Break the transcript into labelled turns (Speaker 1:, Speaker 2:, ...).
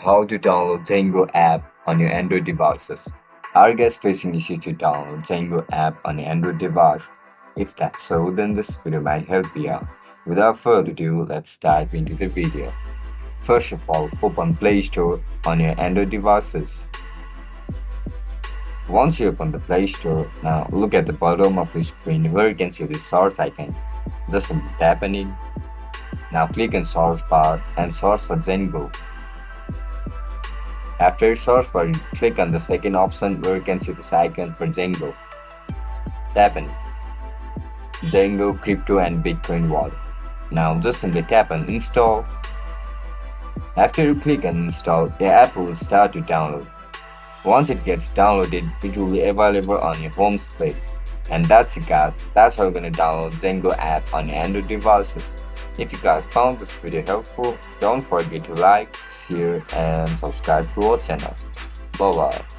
Speaker 1: how to download Zengo app on your Android devices. Are you guys facing issues to download Zengo app on your Android device? If that's so, then this video might help you out. Without further ado, let's dive into the video. First of all, open Play Store on your Android devices. Once you open the Play Store, now look at the bottom of your screen where you can see the source icon. Just simply tap on it. Now click on search bar and search for Zengo. After you search for it, click on the second option where you can see this icon for Zengo. Tap on it. Zengo Crypto and Bitcoin Wallet. Now just simply tap on install. After you click on install, the app will start to download. Once it gets downloaded, it will be available on your home screen. And that's it guys, that's how you're gonna download Zengo app on your Android devices. If you guys found this video helpful, don't forget to like, share and subscribe to our channel. Bye bye.